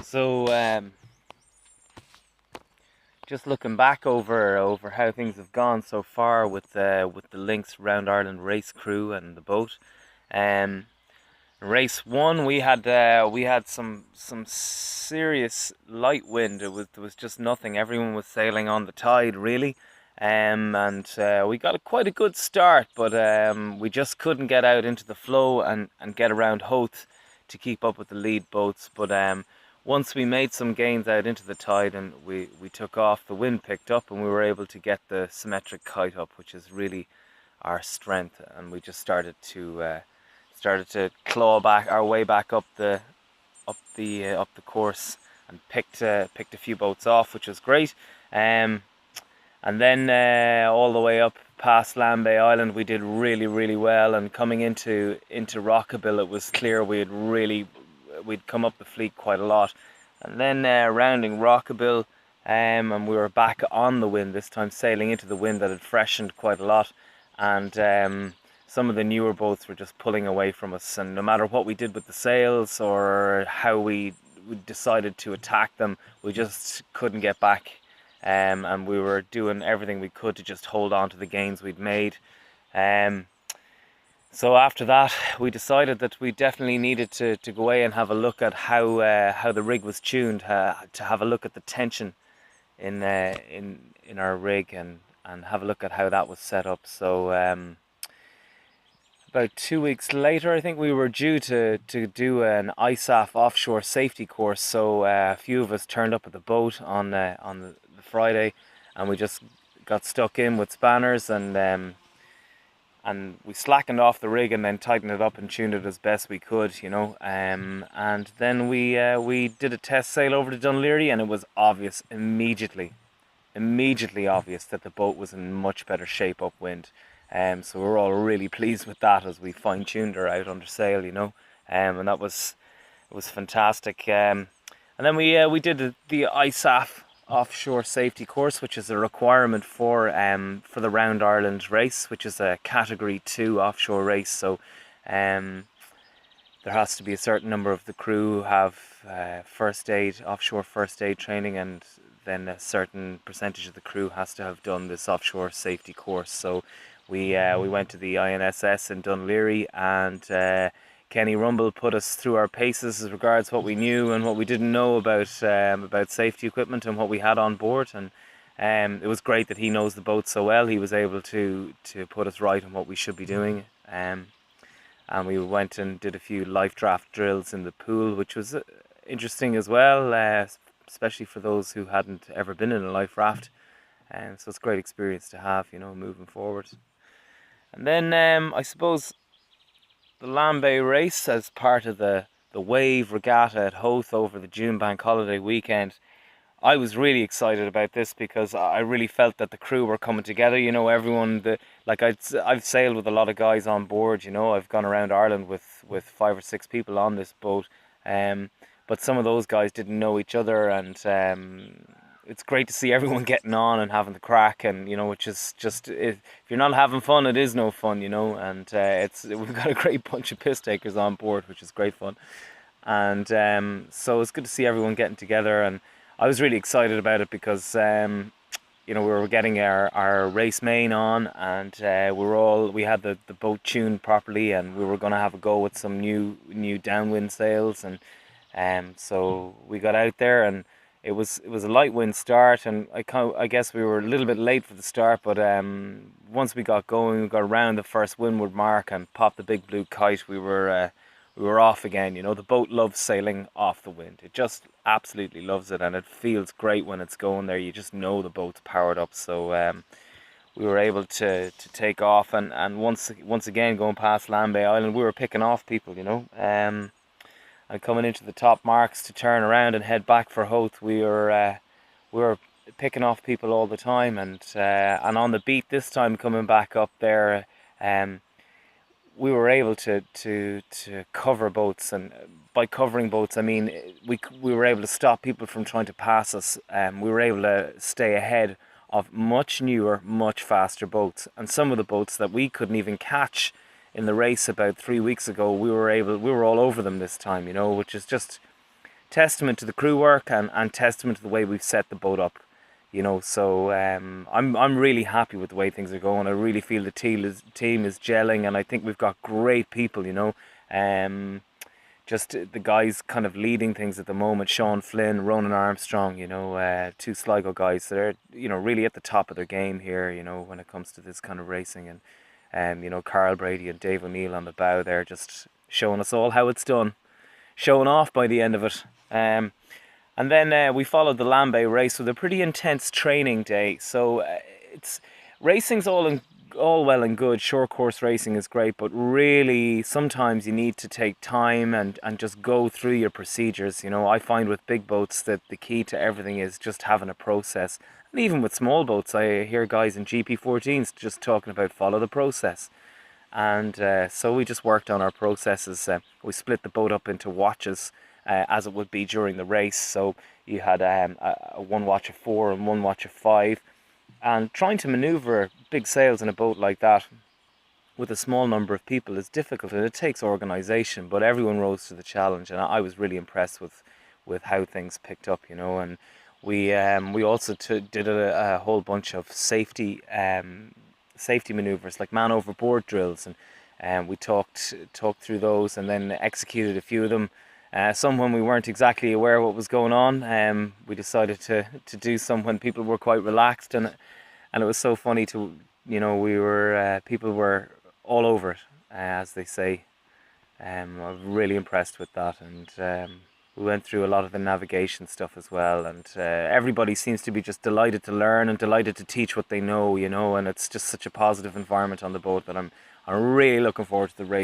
So, just looking back over how things have gone so far with the Lynx Round Ireland race crew and the boat. Um, Race one, we had some serious light wind. There was just nothing. Everyone was sailing on the tide really, and we got quite a good start, but we just couldn't get out into the flow and get around Hoth to keep up with the lead boats. But once we made some gains out into the tide and we took off, the wind picked up and we were able to get the symmetric kite up, which is really our strength. And we just started to claw back our way back up the course and picked a few boats off, which was great. Um, and then all the way up past Lambay Island, we did really well. And coming into Rockabill, it was clear we'd come up the fleet quite a lot. And then rounding Rockabill, and we were back on the wind this time, sailing into the wind that had freshened quite a lot. And some of the newer boats were just pulling away from us, and no matter what we did with the sails or how we decided to attack them, we just couldn't get back. And we were doing everything we could to just hold on to the gains we'd made. Um, so after that, we decided that we definitely needed to go away and have a look at how the rig was tuned, to have a look at the tension in our rig and have a look at how that was set up. So about 2 weeks later, I think we were due to do an ISAF offshore safety course. So a few of us turned up at the boat on the Friday, and we just got stuck in with spanners and we slackened off the rig and then tightened it up and tuned it as best we could, you know. And then we did a test sail over to Dunleary, and it was obvious immediately obvious that the boat was in much better shape upwind. So we were all really pleased with that as we fine-tuned her out under sail, you know. And that was it was fantastic. And then we did the ISAF offshore safety course, which is a requirement for the Round Ireland race, which is a Category 2 offshore race. So there has to be a certain number of the crew who have offshore first aid training, and then a certain percentage of the crew has to have done this offshore safety course. So we went to the INSS in Dunleary, and Kenny Rumble put us through our paces as regards what we knew and what we didn't know about safety equipment and what we had on board. And it was great that he knows the boat so well. He was able to put us right on what we should be doing. And we went and did a few life draft drills in the pool, which was interesting as well, especially for those who hadn't ever been in a life raft. So it's a great experience to have, you know, moving forward. And then I suppose the Lambay race, as part of the Wave Regatta at Hoth over the June bank holiday weekend, I was really excited about this because I really felt that the crew were coming together. You know, I've sailed with a lot of guys on board. You know, I've gone around Ireland with 5 or 6 people on this boat, but some of those guys didn't know each other, and it's great to see everyone getting on and having the crack. And you know, which is just, if you're not having fun, it is no fun. You know, and we've got a great bunch of piss takers on board, which is great fun. And so it's good to see everyone getting together, and I was really excited about it because you know, we were getting our race main on, and we had the boat tuned properly, and we were going to have a go with some new downwind sails. And so we got out there, and it was a light wind start, and I guess we were a little bit late for the start, but once we got going, we got around the first windward mark and popped the big blue kite. We were off again. You know, the boat loves sailing off the wind. It just absolutely loves it, and it feels great when it's going there. You just know the boat's powered up. So we were able to take off, and once again, going past Lambay Island, we were picking off people, you know. And coming into the top marks to turn around and head back for Hoth, we were picking off people all the time. And on the beat this time, coming back up there, we were able to cover boats. And by covering boats, I mean we were able to stop people from trying to pass us. We were able to stay ahead of much newer, much faster boats, and some of the boats that we couldn't even catch in the race about 3 weeks ago, we were all over them this time, you know, which is just testament to the crew work and testament to the way we've set the boat up. You know, so I'm really happy with the way things are going. I really feel the team is gelling, and I think we've got great people. You know, just the guys kind of leading things at the moment. Sean Flynn, Ronan Armstrong. You know, two Sligo guys that are, you know, really at the top of their game here. You know, when it comes to this kind of racing, and you know, Carl Brady and Dave O'Neill on the bow there, just showing us all how it's done, showing off by the end of it. And then we followed the Lambay race with a pretty intense training day. So it's racing's all well and good. Short course racing is great, but really sometimes you need to take time and just go through your procedures. You know, I find with big boats that the key to everything is just having a process. And even with small boats, I hear guys in GP14s just talking about follow the process. And so we just worked on our processes. We split the boat up into watches, as it would be during the race. So you had a one watch of 4 and one watch of 5. And trying to manoeuvre big sails in a boat like that with a small number of people is difficult, and it takes organisation. But everyone rose to the challenge, and I was really impressed with how things picked up, you know. And we also did a whole bunch of safety manoeuvres, like man overboard drills, and we talked through those, and then executed a few of them. Some when we weren't exactly aware what was going on. We decided to do some when people were quite relaxed, and it was so funny to, you know, people were all over it, as they say. I was really impressed with that, and we went through a lot of the navigation stuff as well, and everybody seems to be just delighted to learn and delighted to teach what they know, you know, and it's just such a positive environment on the boat that I'm really looking forward to the race.